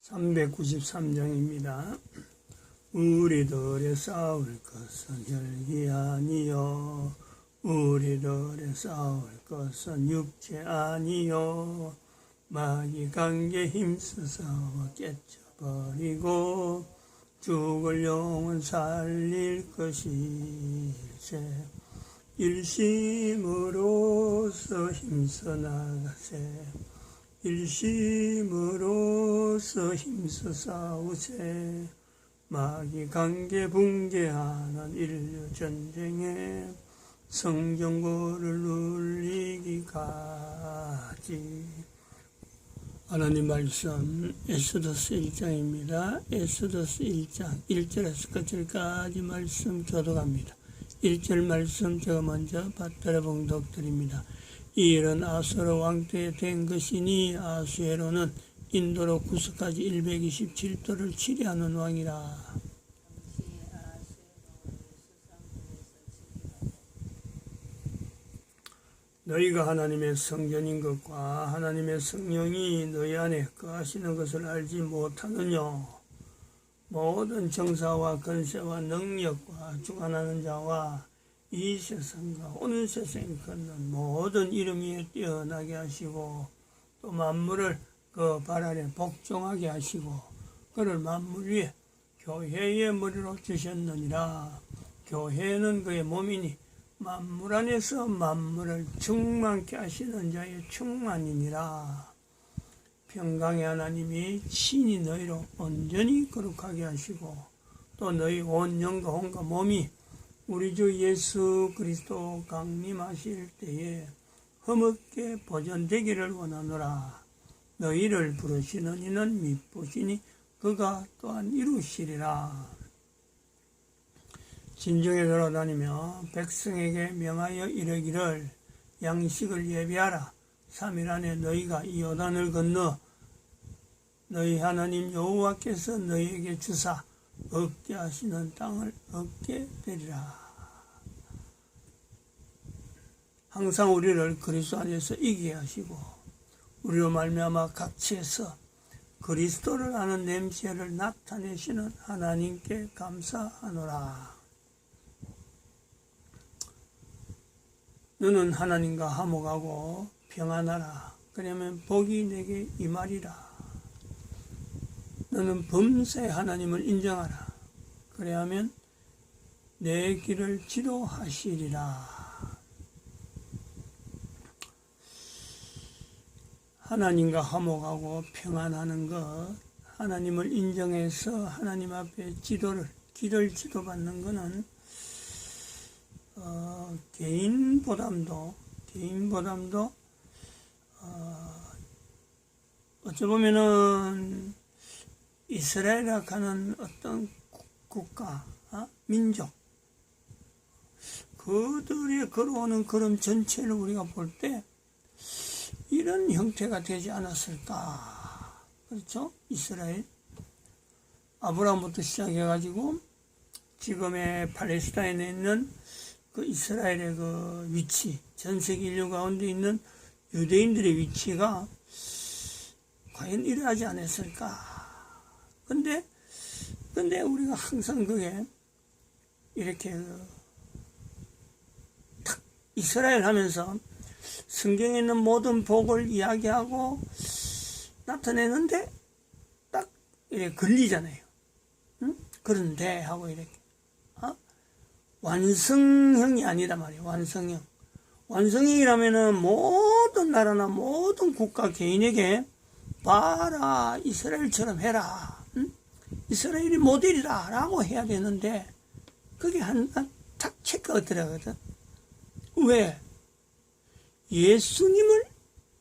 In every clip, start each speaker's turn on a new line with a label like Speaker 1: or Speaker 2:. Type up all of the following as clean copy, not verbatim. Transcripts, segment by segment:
Speaker 1: 393장입니다. 우리들의 싸울 것은 혈기 아니요 우리들의 싸울 것은 육체 아니요 마귀 관계 힘써 싸워 깨쳐버리고 죽을 영혼 살릴 것일세. 일심으로서 힘써 나가세. 일심으로서 힘써 싸우세. 마귀 관계 붕괴하는 인류 전쟁에 성경구를 눌리기까지. 하나님 말씀 에스더서 1장입니다. 에스더서 1장 1절에서 끝절까지 말씀 교독합니다. 1절 말씀 제가 먼저 받들어 봉독드립니다. 이 일은 아수르 왕 때 된 것이니 아수에로는 인도로 구스까지 127도를 치리하는 왕이라. 너희가 하나님의 성전인 것과 하나님의 성령이 너희 안에 거하시는 것을 알지 못하느냐. 모든 정사와 권세와 능력과 주관하는 자와 이 세상과 오늘 세상에 걷는 모든 이름 위에 뛰어나게 하시고 또 만물을 그 발 아래 복종하게 하시고 그를 만물 위에 교회의 머리로 주셨느니라. 교회는 그의 몸이니 만물 안에서 만물을 충만케 하시는 자의 충만이니라. 평강의 하나님이 친히 너희로 온전히 거룩하게 하시고 또 너희 온 영과 혼과 몸이 우리 주 예수 그리스도 강림하실 때에 흠없게 보존되기를 원하노라. 너희를 부르시는 이는 미쁘시니 그가 또한 이루시리라. 진중에 돌아다니며 백성에게 명하여 이르기를 양식을 예비하라. 3일 안에 너희가 이 요단을 건너 너희 하나님 여호와께서 너희에게 주사 얻게 하시는 땅을 얻게 되리라. 항상 우리를 그리스도 안에서 이기게 하시고 우리로 말미암아 각지에서 그리스도를 아는 냄새를 나타내시는 하나님께 감사하노라. 너는 하나님과 화목하고 평안하라. 그러면 복이 내게 임하리라. 너는 범사의 하나님을 인정하라. 그래야면 내 길을 지도하시리라. 하나님과 화목하고 평안하는 것, 하나님을 인정해서 하나님 앞에 길을 지도받는 것은 개인보담도 어찌 보면은 이스라엘이라 하는 어떤 국가, 민족, 그들이 걸어오는 걸음 전체를 우리가 볼 때 이런 형태가 되지 않았을까. 그렇죠? 이스라엘. 아브라함부터 시작해가지고 지금의 팔레스타인에 있는 그 이스라엘의 그 위치, 전 세계 인류 가운데 있는 유대인들의 위치가 과연 이러하지 않았을까. 근데 우리가 항상 그게 이렇게 탁 이스라엘 하면서 성경에 있는 모든 복을 이야기하고 나타내는데 딱 이렇게 걸리잖아요. 응? 그런데 하고 이렇게 완성형이 아니다 말이에요. 완성형이라면은 모든 나라나 모든 국가 개인에게 봐라 이스라엘처럼 해라. 응? 이스라엘이 모델이다 라고 해야 되는데 그게 탁 체크가 들어가거든. 왜? 예수님을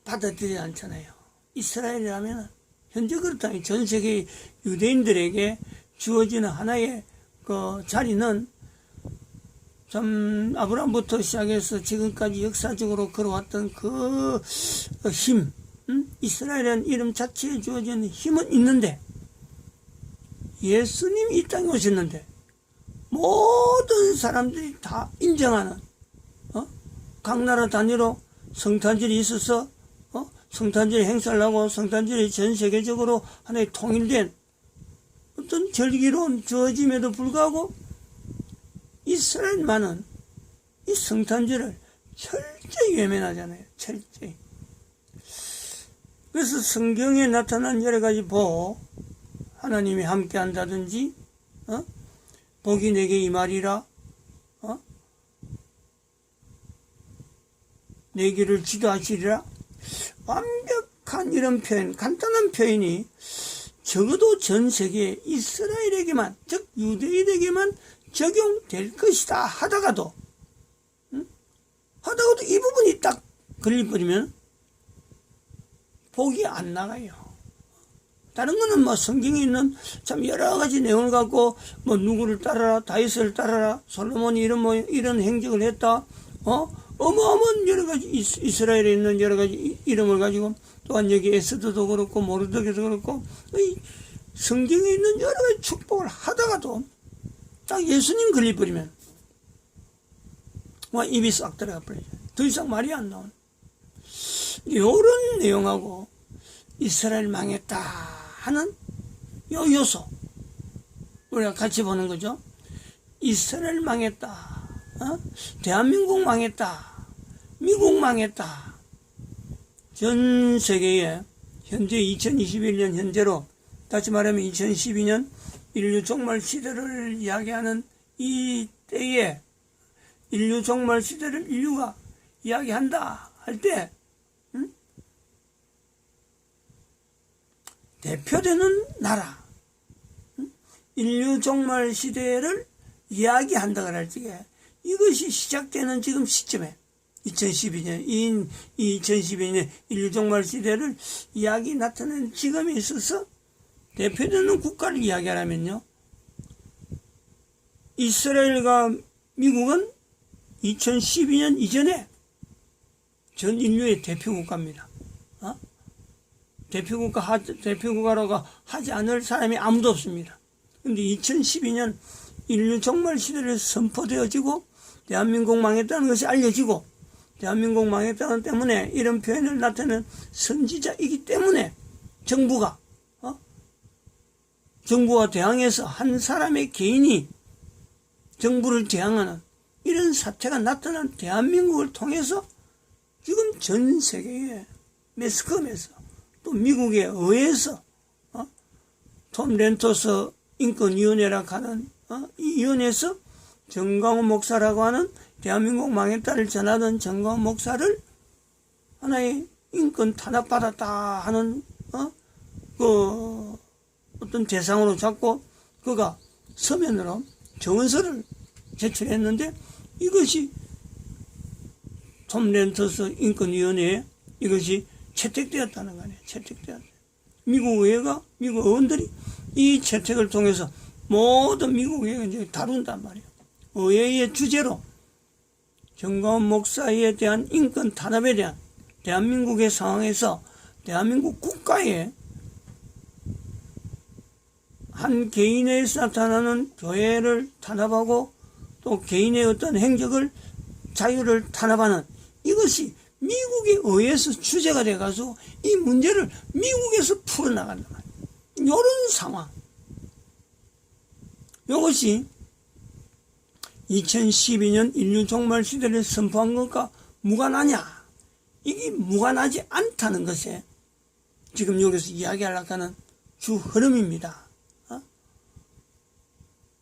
Speaker 1: 받아들이지 않잖아요. 이스라엘이라면 현재 그렇다. 전 세계 유대인들에게 주어지는 하나의 그 자리는 참 아브라함부터 시작해서 지금까지 역사적으로 걸어왔던 그 힘, 이스라엘이라는 이름 자체에 주어지는 힘은 있는데 예수님이 이 땅에 오셨는데 모든 사람들이 다 인정하는 각 나라 단위로 성탄절이 있어서 성탄절 행사를 하고 성탄절이 전 세계적으로 하나의 통일된 어떤 절기로운 주어짐에도 불구하고 이스라엘만은 이 성탄절을 철저히 외면하잖아요. 철저히. 그래서 성경에 나타난 여러 가지 복, 하나님이 함께 한다든지, 복이 내게 임하리라, 내 길을 지도하시리라, 완벽한 이런 표현, 간단한 표현이 적어도 전 세계 이스라엘에게만, 즉 유대인에게만 적용될 것이다 하다가도 이 부분이 딱 걸려버리면 복이 안 나가요. 다른 거는 뭐 성경에 있는 참 여러 가지 내용을 갖고 뭐 누구를 따라라, 다윗을 따라라, 솔로몬이 이런 행적을 했다, 어마어마한 여러 가지 이스라엘에 있는 여러 가지 이름을 가지고, 또한 여기 에스더도 그렇고 모르드게도 그렇고 성경에 있는 여러 가지 축복을 하다가도 딱 예수님 걸려버리면 입이 싹 들어가 버리죠. 더 이상 말이 안 나오는 이런 내용하고 이스라엘 망했다 하는 요 요소 우리가 같이 보는 거죠. 이스라엘 망했다, 대한민국 망했다, 미국 망했다. 전 세계에 현재 2021년 현재로, 다시 말하면 2012년 인류 종말 시대를 이야기하는 이 때에, 인류 종말 시대를 인류가 이야기한다 할 때 대표되는 나라, 인류 종말 시대를 이야기한다고 할 적에 이것이 시작되는 지금 시점에 2012년 인류 종말 시대를 이야기 나타내는 지금에 있어서 대표되는 국가를 이야기하려면요, 이스라엘과 미국은 2012년 이전에 전 인류의 대표 국가입니다. 대표국가라고 하지 않을 사람이 아무도 없습니다. 그런데 2012년 인류 종말 시대를 선포되어지고 대한민국 망했다는 것이 알려지고, 대한민국 망했다는 때문에 이런 표현을 나타내는 선지자이기 때문에 정부가 대항해서 한 사람의 개인이 정부를 대항하는 이런 사태가 나타난 대한민국을 통해서 지금 전 세계의 매스컴에서 또 미국의 의회에서 톰 렌토스 인권위원회라고 하는 이 위원회에서 정광훈 목사라고 하는 대한민국 망했다를 전하던 정광훈 목사를 하나의 인권 탄압받았다 하는 어떤 대상으로 잡고 그가 서면으로 정언서를 제출했는데, 이것이 톰 렌토스 인권위원회에 이것이 채택되었다는 거 아니에요. 채택되었다. 미국 의원들이 이 채택을 통해서 모든 미국 의회가 이제 다룬단 말이에요. 의회의 주제로 정광훈 목사에 대한 인권 탄압에 대한 대한민국의 상황에서 대한민국 국가의 한 개인에서 나타나는 교회를 탄압하고 또 개인의 어떤 행적을, 자유를 탄압하는 이것이 미국의 의회에서 주제가 돼가지고 이 문제를 미국에서 풀어나간단 말이에요. 이런 상황. 이것이 2012년 인류 종말 시대를 선포한 것과 무관하냐? 이게 무관하지 않다는 것에 지금 여기서 이야기하려고 하는 주 흐름입니다.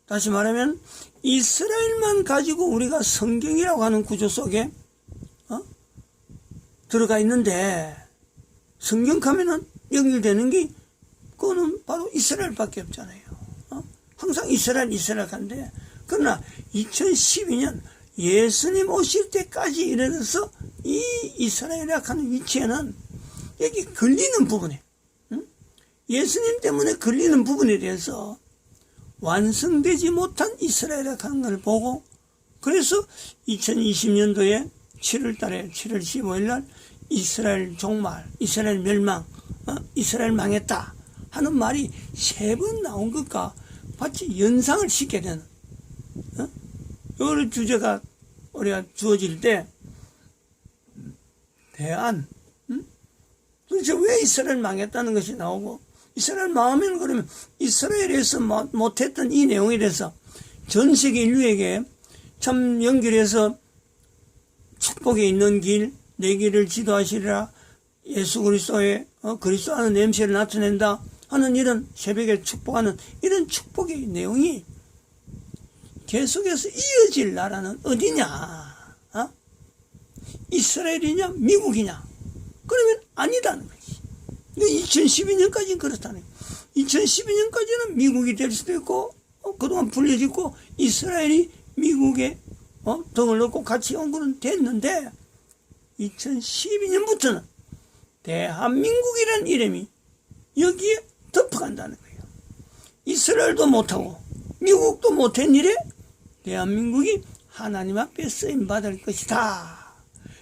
Speaker 1: 다시 말하면 이스라엘만 가지고 우리가 성경이라고 하는 구조 속에 들어가 있는데, 성경 가면은 연결되는 게 그거는 바로 이스라엘밖에 없잖아요. 항상 이스라엘 하는데, 그러나 2012년 예수님 오실 때까지 이르러서 이 이스라엘이라고 하는 위치에는 여기 걸리는 부분에, 예수님 때문에 걸리는 부분에 대해서 완성되지 못한 이스라엘이라고 하는 걸 보고, 그래서 2020년도에 7월 15일 날 이스라엘 종말, 이스라엘 멸망, 이스라엘 망했다 하는 말이 3번 나온 것과 마치 연상을 시키게 되는, 이 주제가 우리가 주어질 때 대안, 도대체 왜 이스라엘 망했다는 것이 나오고, 이스라엘 망하면 그러면 이스라엘에서 못했던 이 내용에 대해서 전 세계 인류에게 참 연결해서 축복에 있는 길, 내 길을 지도하시리라, 예수 그리스도의 그리스도 하는 냄새를 나타낸다 하는 이런 새벽에 축복하는 이런 축복의 내용이 계속해서 이어질 나라는 어디냐? 이스라엘이냐 미국이냐? 그러면 아니다는 거지. 2012년까지는 그렇다네. 2012년까지는 미국이 될 수도 있고 그동안 불려지고 이스라엘이 미국에 등을 놓고 같이 온 거는 됐는데 2012년부터는 대한민국이라는 이름이 여기에 덮어간다는 거예요. 이스라엘도 못하고 미국도 못한 일에 대한민국이 하나님 앞에 쓰임받을 것이다.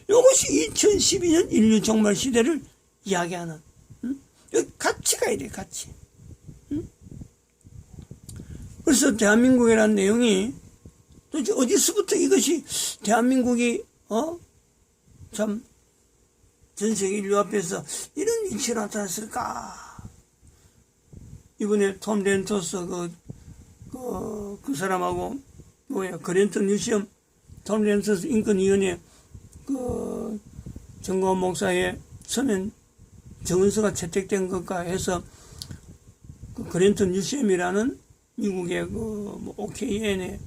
Speaker 1: 이것이 2012년 인류 종말 시대를 이야기하는, 여기 같이 가야 돼, 같이. 그래서 대한민국이라는 내용이 도대체 어디서부터 이것이 대한민국이 참 전세계 인류 앞에서 이런 위치로 나타났을까? 이번에 톰 렌토스 그 사람하고 그랜턴 뉴시엄 톰 렌토스 인권위원회 정광훈 목사의 서면 정은서가 채택된 것과 해서 그랜턴 뉴시엄이라는 미국의 OKN의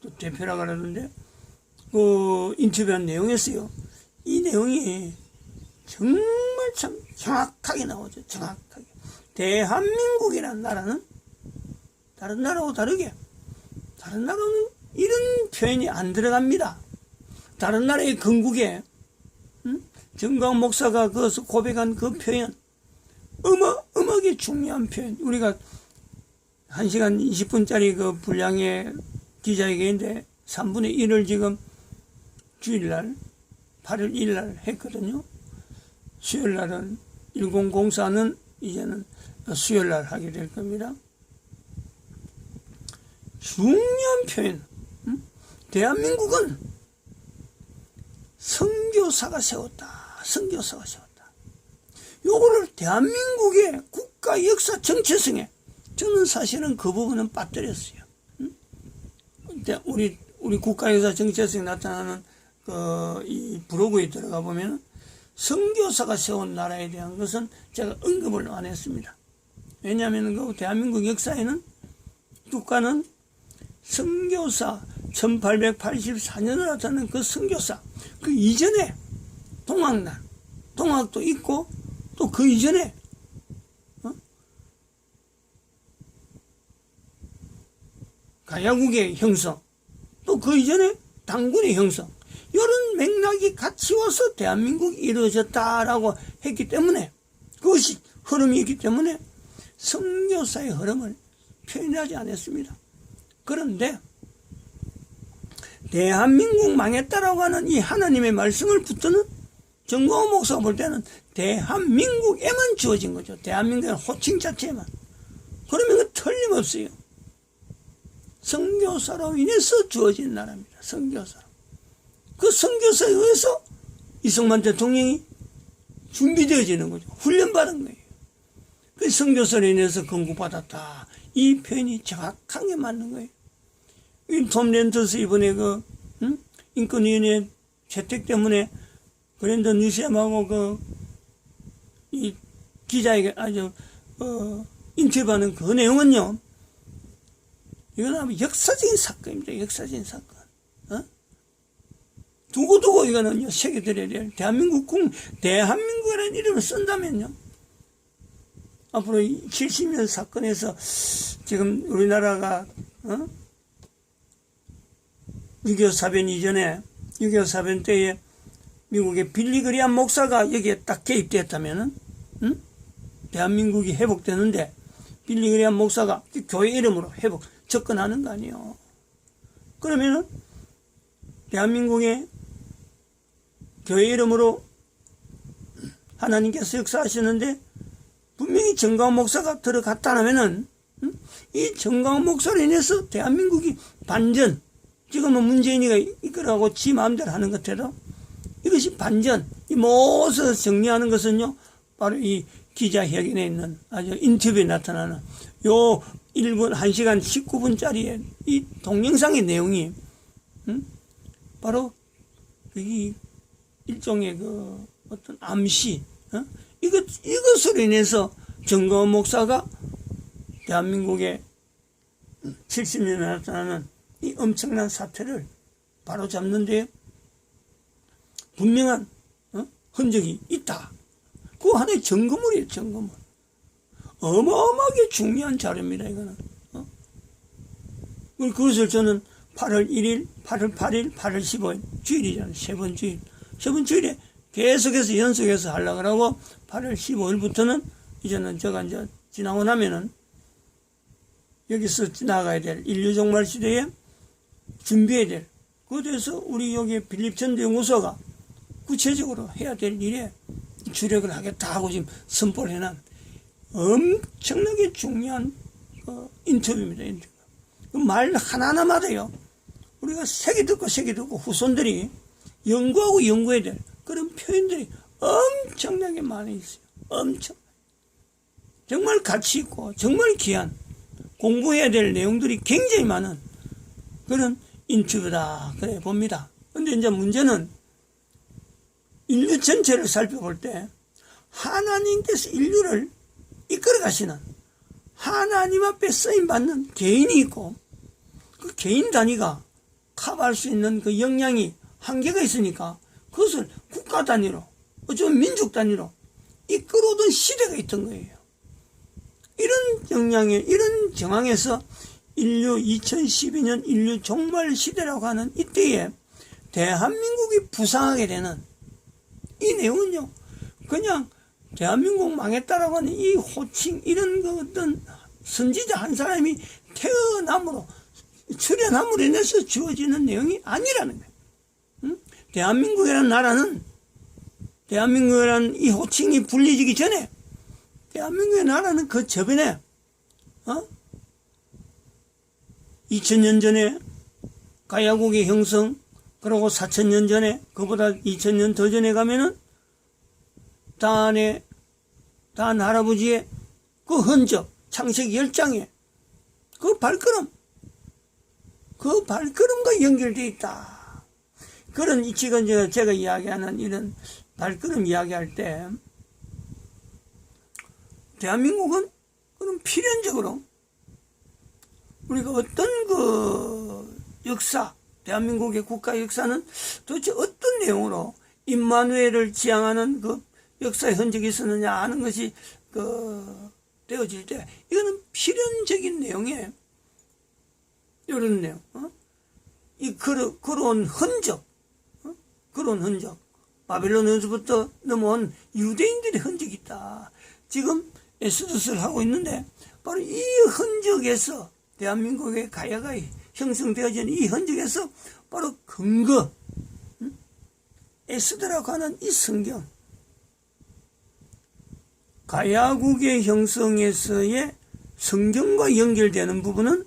Speaker 1: 또 대표라고 하는데 인터뷰한 내용이었어요. 이 내용이 정말 참 정확하게 나오죠. 정확하게. 대한민국이라는 나라는 다른 나라하고 다르게, 다른 나라는 이런 표현이 안 들어갑니다. 다른 나라의 건국에 정광훈 목사가 거기서 고백한 그 표현, 어마어마하게 중요한 표현. 우리가 1시간 20분짜리 그 분량의 기자회견인데 3분의 1을 지금 주일날 8월 1일날 했거든요. 수요일날은 1004는 이제는 수요일날 하게 될 겁니다. 중요한 표현. 대한민국은 선교사가 세웠다. 선교사가 세웠다. 요거를 대한민국의 국가 역사 정체성에 저는 사실은 그 부분은 빠뜨렸어요. 우리 국가 역사 정체성이 나타나는 이 블로그에 들어가 보면 선교사가 세운 나라에 대한 것은 제가 언급을 안 했습니다. 왜냐하면 그 대한민국 역사에는 국가는 선교사 1884년에 나타난 그 선교사 그 이전에 동학도 있고 또 그 이전에 가야국의 형성 또 그 이전에 당군의 형성 이런 맥락이 같이 와서 대한민국이 이루어졌다라고 했기 때문에 그것이 흐름이 있기 때문에 선교사의 흐름을 표현하지 않았습니다. 그런데 대한민국 망했다라고 하는 이 하나님의 말씀을 붙드는 정광훈 목사가 볼 때는 대한민국에만 주어진 거죠. 대한민국의 호칭 자체만. 그러면 그 틀림없어요. 선교사로 인해서 주어진 나라입니다. 선교사. 그 선교사에 의해서 이승만 대통령이 준비되어지는 거죠. 훈련받은 거예요. 그 선교사로 인해서 건국받았다. 이 표현이 정확하게 맞는 거예요. 이 톰 렌터스 이번에 인권위원회 채택 때문에 그랜턴 뉴시엄하고 이 기자에게 인터뷰하는 그 내용은요. 이건 아마 역사적인 사건입니다. 역사적인 사건. 두고두고 이거는요, 새겨드려야 돼요. 대한민국이라는 이름을 쓴다면요. 앞으로 70년 사건에서 지금 우리나라가, 6.25 사변 이전에, 6.25 사변 때에 미국의 빌리 그리함 목사가 여기에 딱 개입됐다면은, 대한민국이 회복되는데, 빌리 그리함 목사가 교회 이름으로 접근하는 거 아니에요. 그러면은, 대한민국의 교회 이름으로 하나님께서 역사하시는데, 분명히 정광훈 목사가 들어갔다면은, 이 정광훈 목사로 인해서 대한민국이 반전, 지금은 문재인이가 이끌어가고 지 마음대로 하는 것 같아도, 이것이 반전, 이 모습을 정리하는 것은요, 바로 이 기자회견에 있는 아주 인터뷰에 나타나는 요 1분, 1시간 19분짜리의 이 동영상의 내용이, 바로 이 일종의 그 어떤 암시, 이것으로 인해서 정거원 목사가 대한민국의 70년에 나타나는 이 엄청난 사태를 바로 잡는데 분명한 흔적이 있다. 그 하나의 증거물이에요, 증거물. 어마어마하게 중요한 자료입니다, 이거는. 그것을 저는 8월 1일, 8월 8일, 8월 15일, 주일이잖아요. 세 번 주일. 세 번 주일에 계속해서 연속해서 하려고 하고, 8월 15일부터는 이제는 제가 이제 지나고 나면은 여기서 나가야 될 인류 종말 시대에 준비해야 될, 그에 대해서 우리 여기 필립전도 연구소가 구체적으로 해야 될 일에 주력을 하겠다 하고 지금 선포를 해놓은 엄청나게 중요한 인터뷰입니다. 인터뷰. 그 말 하나하나마다요, 우리가 새기 듣고 후손들이 연구하고 연구해야 될 그런 표현들이 엄청나게 많이 있어요. 엄청. 정말 가치 있고 정말 귀한 공부해야 될 내용들이 굉장히 많은 그런 인터뷰다 그래 봅니다. 근데 이제 문제는 인류 전체를 살펴볼 때 하나님께서 인류를 이끌어 가시는 하나님 앞에 쓰임받는 개인이 있고, 그 개인 단위가 커버할 수 있는 그 역량이 한계가 있으니까 그것을 국가 단위로, 어쩌면 민족 단위로 이끌어오던 시대가 있던 거예요. 이런 역량에, 이런 정황에서 인류 2012년 인류 종말 시대라고 하는 이때에 대한민국이 부상하게 되는 이 내용은요, 그냥 대한민국 망했다라고 하는 이 호칭, 이런 그 어떤 선지자 한 사람이 태어남으로, 출현함으로 인해서 주어지는 내용이 아니라는 거예요. 대한민국이라는 나라는, 대한민국이라는 이 호칭이 불리지기 전에, 대한민국의 나라는 그 저변에, 2000년 전에 가야국의 형성, 그리고 4000년 전에, 그보다 2000년 더 전에 가면은, 단 할아버지의 그 흔적, 창세기 10장에 그 발걸음과 연결되어 있다. 그런 지금 제가 이야기하는 이런 발걸음 이야기할 때, 대한민국은 그런 필연적으로 우리가 어떤 그 역사, 대한민국의 국가 역사는 도대체 어떤 내용으로 임마누엘을 지향하는 그 역사의 흔적이 있었느냐 하는 것이 되어질 때, 이거는 필연적인 내용에 이런 내용, 그런 흔적, 그런 흔적, 바벨론에서부터 넘어온 유대인들의 흔적이 있다. 지금 에스더스를 하고 있는데, 바로 이 흔적에서 대한민국의 가야가 형성되어진 이 흔적에서 바로 근거, 에스더라고 하는 이 성경, 가야국의 형성에서의 성경과 연결되는 부분은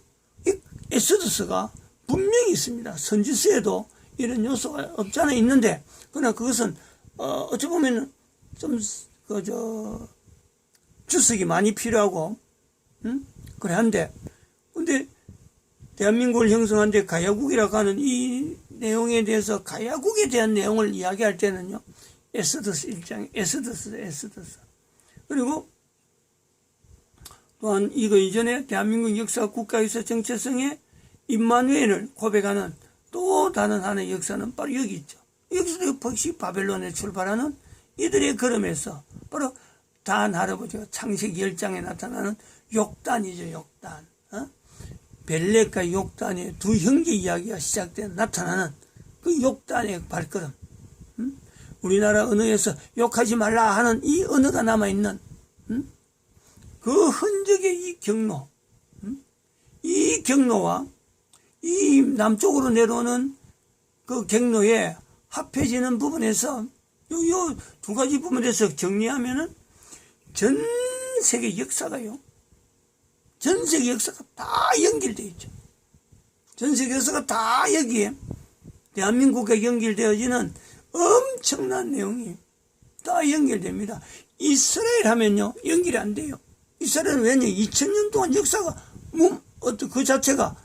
Speaker 1: 이 에스더스가 분명히 있습니다. 선지서에도 이런 요소가 없잖아 있는데, 그러나 그것은 어찌 보면 좀 주석이 많이 필요하고, 그래 한데, 근데 대한민국을 형성한 데 가야국이라고 하는 이 내용에 대해서, 가야국에 대한 내용을 이야기할 때는요, 에스더스 1장, 에스더스. 그리고 또한 이거 이전에 대한민국 역사 국가에서 정체성의 임마누엘을 고백하는 또 다른 하나의 역사는 바로 여기 있죠. 여기서 역시 바벨론에 출발하는 이들의 걸음에서 바로 단 할아버지가 창세기 10장에 나타나는 욕단이죠. 욕단. 벨렉과 욕단의 두 형제 이야기가 시작된 나타나는 그 욕단의 발걸음. 우리나라 언어에서 욕하지 말라 하는 이 언어가 남아있는 그 흔적의 이 경로, 이 경로와 이 남쪽으로 내려오는 그 경로에 합해지는 부분에서 요 두 가지 부분에서 정리하면은 전 세계 역사가요, 전 세계 역사가 다 연결되어 있죠. 전 세계 역사가 다 여기에 대한민국에 연결되어지는 엄청난 내용이 다 연결됩니다. 이스라엘 하면요, 연결이 안 돼요. 이스라엘은 왜냐, 2000년 동안 역사가, 그 자체가,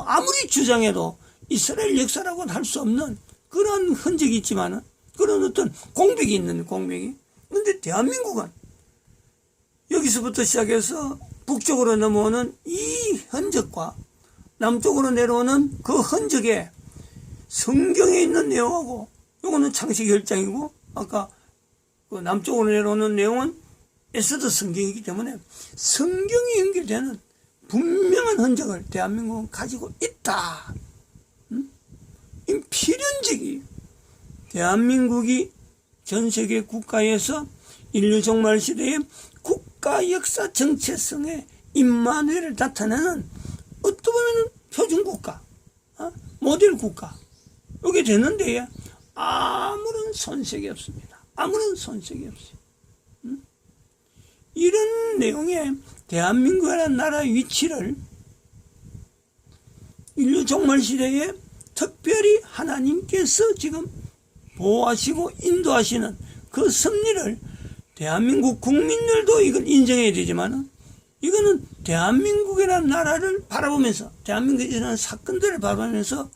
Speaker 1: 아무리 주장해도 이스라엘 역사라고는 할 수 없는 그런 흔적이 있지만은, 그런 어떤 공백이 있는 공백이. 근데 대한민국은 여기서부터 시작해서 북쪽으로 넘어오는 이 흔적과 남쪽으로 내려오는 그 흔적에 성경에 있는 내용하고, 요거는 창세기 1장이고, 아까 그 남쪽으로 내려오는 내용은 에스더 성경이기 때문에 성경이 연결되는 분명한 흔적을 대한민국은 가지고 있다. 이 필연적이 대한민국이 전 세계 국가에서 인류 종말 시대의 국가 역사 정체성의 임마누엘을 나타내는 어떻게 보면 표준 국가, 모델 국가, 이게 되는데 아무런 손색이 없습니다. 아무런 손색이 없어요. 이런 내용의 대한민국이라는 나라의 위치를 인류 종말 시대에 특별히 하나님께서 지금 보호하시고 인도하시는 그 섭리를 대한민국 국민들도 이걸 인정해야 되지만, 이거는 대한민국이라는 나라를 바라보면서, 대한민국에 일어나는 사건들을 바라보면서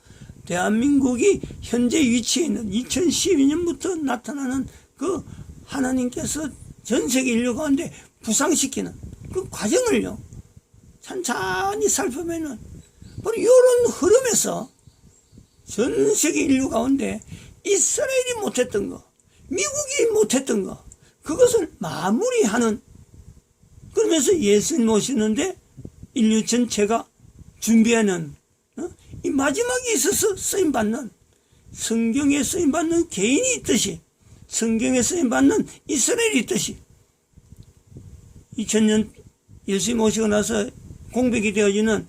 Speaker 1: 대한민국이 현재 위치에 있는 2012년부터 나타나는 그 하나님께서 전 세계 인류 가운데 부상시키는 그 과정을요, 찬찬히 살펴보면은 바로 이런 흐름에서 전 세계 인류 가운데 이스라엘이 못했던 거, 미국이 못했던 거, 그것을 마무리하는, 그러면서 예수님 오시는데 인류 전체가 준비하는, 이 마지막에 있어서 쓰임받는, 성경에 쓰임받는 개인이 있듯이, 성경에 쓰임받는 이스라엘이 있듯이, 2000년 예수님 오시고 나서 공백이 되어지는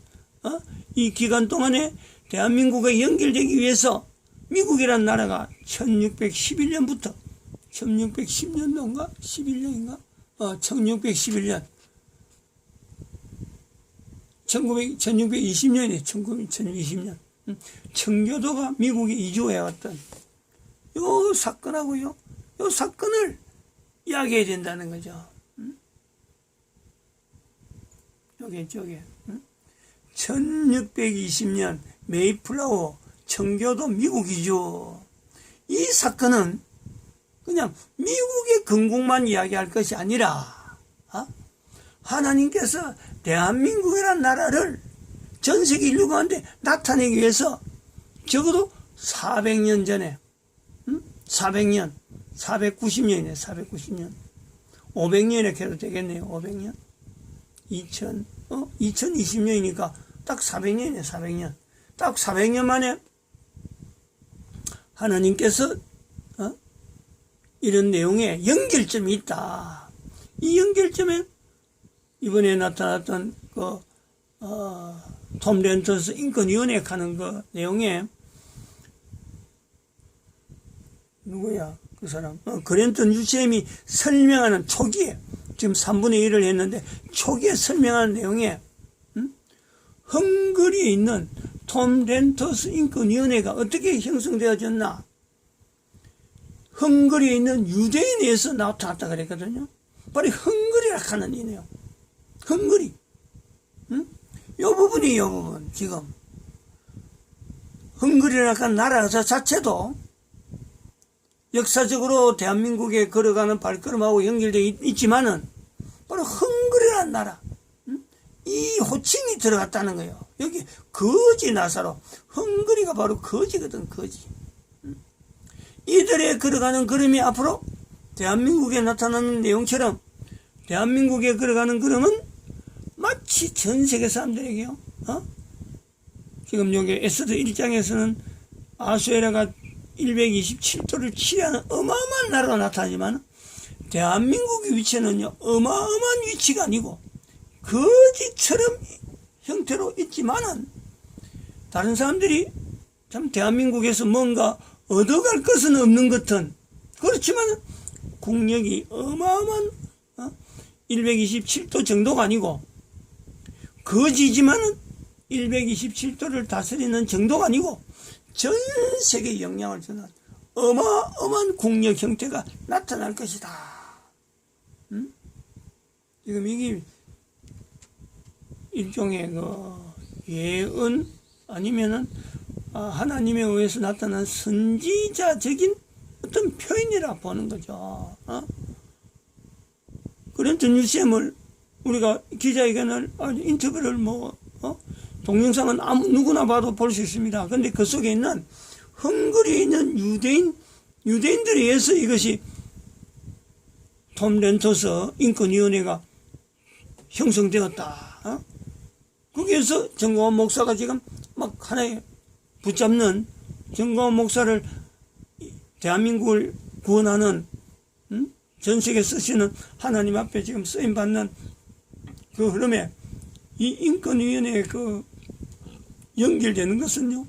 Speaker 1: 이 기간 동안에 대한민국에 연결되기 위해서 미국이라는 나라가 1611년부터 1610년도인가 11년인가 1611년 1620년이에요. 1620년 청교도가 미국에 이주해왔던 요 사건하고요, 요 사건을 이야기해야 된다는 거죠. 저게 1620년 메이플라워 청교도 미국 이주, 이 사건은 그냥 미국의 건국만 이야기할 것이 아니라 하나님께서 대한민국이라는 나라를 전 세계 인류 가운데 나타내기 위해서 적어도 400년 전에 400년 490년이네 490년 500년에 해도 되겠네요. 500년 2020년이니까 딱 400년이네 400년 딱 400년 만에 하나님께서 이런 내용에 연결점이 있다. 이 연결점에 이번에 나타났던 톰 렌터스 인권위원회 하는 그 내용에 누구야 그 사람 그랜턴 유체임이 설명하는 초기에 지금 3분의 1을 했는데 초기에 설명하는 내용에 헝거리에 있는 톰 렌터스 인권위원회가 어떻게 형성되어졌나, 헝거리에 있는 유대인에서 나타났다 그랬거든요. 바로 헝거리라 하는 이 내용. 헝거리. 요 부분이 요 부분. 지금 헝거리라 하는 나라 자체도 역사적으로 대한민국에 걸어가는 발걸음하고 연결되어 있지만은 바로 헝거리라는 나라. 이 호칭이 들어갔다는 거예요. 여기 거지 나사로. 헝거리가 바로 거지거든, 거지. 이들의 걸어가는 걸음이 앞으로 대한민국에 나타나는 내용처럼 대한민국에 걸어가는 걸음은 마치 전 세계 사람들에게요. 지금 여기 에스더 1장에서는 아수에라가 127도를 치려는 어마어마한 나라로 나타나지만 대한민국의 위치는요, 어마어마한 위치가 아니고 거지처럼 형태로 있지만은 다른 사람들이 참 대한민국에서 뭔가 얻어갈 것은 없는 것은 그렇지만 국력이 어마어마한 127도 정도가 아니고 거지지만은 127도를 다스리는 정도가 아니고 전 세계에 영향을 주는 어마어마한 국력 형태가 나타날 것이다. 지금 이게 일종의 예언 아니면은 하나님에 의해서 나타난 선지자적인 어떤 표현이라 보는 거죠. 그런트 뉴스엠을 우리가 기자회견을 인터뷰를 동영상은 누구나 봐도 볼 수 있습니다. 그런데 그 속에 있는 헝가리에 있는 유대인들에 의해서 이것이 톰 렌토스 인권위원회가 형성되었다. 거기에서 정광훈 목사가 지금 막 하나에 붙잡는 정광훈 목사를 대한민국을 구원하는 전 세계 쓰시는 하나님 앞에 지금 쓰임받는 그 흐름에 이 인권위원회에 연결되는 것은요,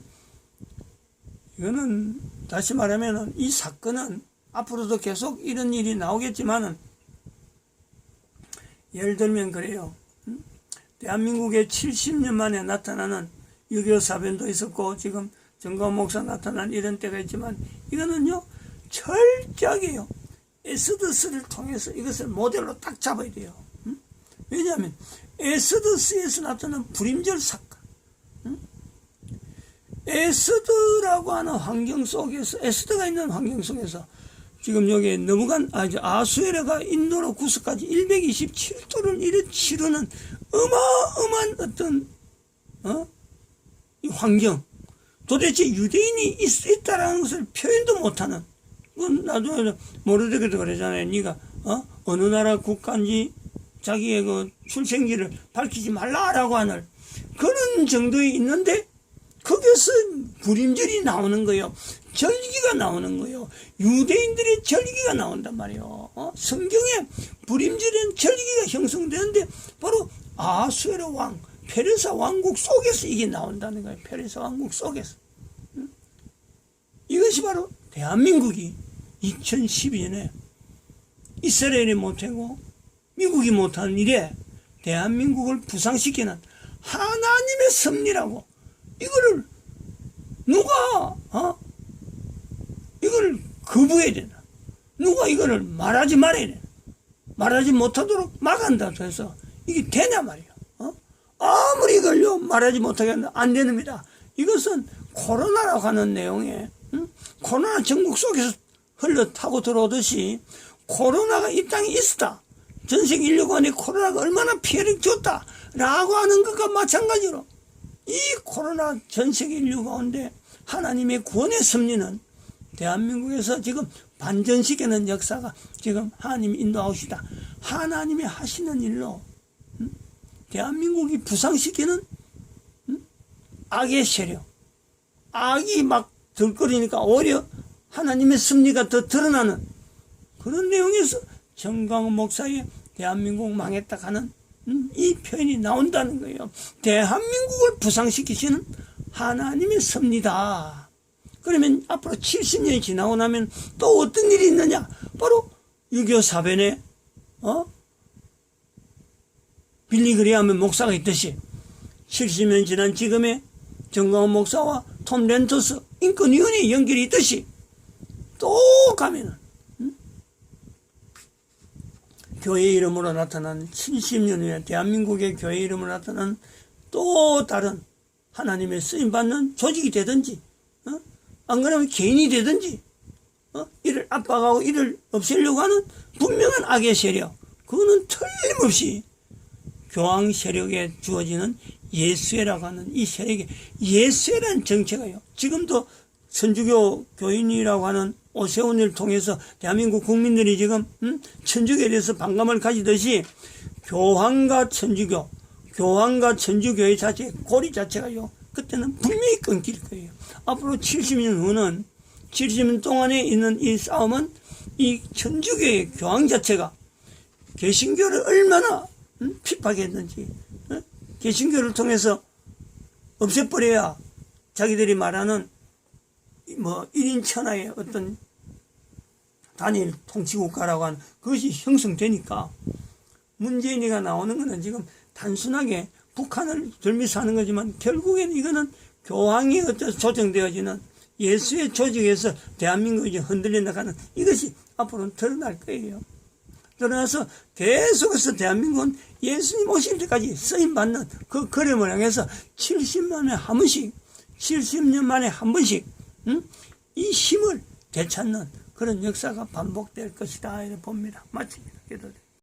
Speaker 1: 이거는 다시 말하면 이 사건은 앞으로도 계속 이런 일이 나오겠지만은, 예를 들면 그래요. 대한민국에 70년 만에 나타나는 6.25 사변도 있었고 지금 정광훈 목사 나타난 이런 때가 있지만, 이거는요 철저하게요 에스더스를 통해서 이것을 모델로 딱 잡아야 돼요. 왜냐하면 에스더스에서 나타난 불임절 사건, 에스더라고 하는 환경 속에서, 에스더가 있는 환경 속에서 지금 여기 아수에르가 인도로 구석까지 127도를 이래 치르는 어마어마한 어떤 이 환경, 도대체 유대인이 있다라는 것을 표현도 못하는, 그건 나중에 모르더라도 그러잖아요. 네가 어느 나라 국가인지 자기의 그 출생지를 밝히지 말라라고 하는 그런 정도에 있는데, 거기서 불임절이 나오는 거예요. 절기가 나오는 거예요. 유대인들의 절기가 나온단 말이에요. 성경에 불임절은 절기가 형성되는데 바로 아수에르 왕, 페르사 왕국 속에서 이게 나온다는 거예요. 페르사 왕국 속에서. 이것이 바로 대한민국이 2012년에 이스라엘이 못하고 미국이 못하는 일에 대한민국을 부상시키는 하나님의 섭리라고, 이거를 누가 이걸 거부해야 되나? 누가 이거를 말하지 말아야 되나? 말하지 못하도록 막한다 해서 이게 되냐 말이야. 아무리 이걸요 말하지 못하게 하면 안 됩니다. 이것은 코로나라고 하는 내용에 코로나 전국 속에서 흘러 타고 들어오듯이 코로나가 이 땅에 있었다, 전 세계 인류가 안에 코로나가 얼마나 피해를 줬다 라고 하는 것과 마찬가지로 이 코로나 전 세계 인류 가운데 하나님의 구원의 섭리는 대한민국에서 지금 반전시키는 역사가 지금 하나님이 인도하시다, 하나님이 하시는 일로 대한민국이 부상시키는 악의 세력, 악이 막 들끓이니까 오히려 하나님의 섭리가 더 드러나는 그런 내용에서 정광훈 목사의 대한민국 망했다 하는 이 표현이 나온다는 거예요. 대한민국을 부상시키시는 하나님의 섭리다. 그러면 앞으로 70년이 지나고 나면 또 어떤 일이 있느냐? 바로 6.25 사변에 빌리그레함의 목사가 있듯이 70년 지난 지금의 정광훈 목사와 톰 렌토스 인권위원회 연결이 있듯이 또 가면은 교회 이름으로 나타난 70년 후에 대한민국의 교회 이름으로 나타난 또 다른 하나님의 쓰임받는 조직이 되든지 안 그러면 개인이 되든지 이를 압박하고 이를 없애려고 하는 분명한 악의 세력, 그거는 틀림없이 교황 세력에 주어지는 예수회라고 하는 이 세력에, 예수회라는 정체가요 지금도 천주교 교인이라고 하는 오세훈을 통해서 대한민국 국민들이 지금 천주교에 대해서 반감을 가지듯이 교황과 천주교, 교황과 천주교의 자체, 고리 자체가요 그때는 분명히 끊길 거예요. 앞으로 70년 후는, 70년 동안에 있는 이 싸움은 이 천주교의 교황 자체가 개신교를 얼마나 핍박했는지, 개신교를 통해서 없애버려야 자기들이 말하는 1인 천하의 어떤 단일 통치국가라고 하는 그것이 형성되니까, 문재인이가 나오는 것은 지금 단순하게 북한을 들면서 하는 거지만 결국에는 이거는 교황이 어째서 조정되어지는 예수의 조직에서 대한민국이 흔들려 나가는 이것이 앞으로는 드러날 거예요. 드러나서 계속해서 대한민국은 예수님 오실 때까지 쓰임받는 그 그림을 향해서 70년에 한 번씩, 70년 만에 한 번씩, 이 힘을 되찾는 그런 역사가 반복될 것이다. 이렇게 봅니다. 마칩니다. 기도드립니다.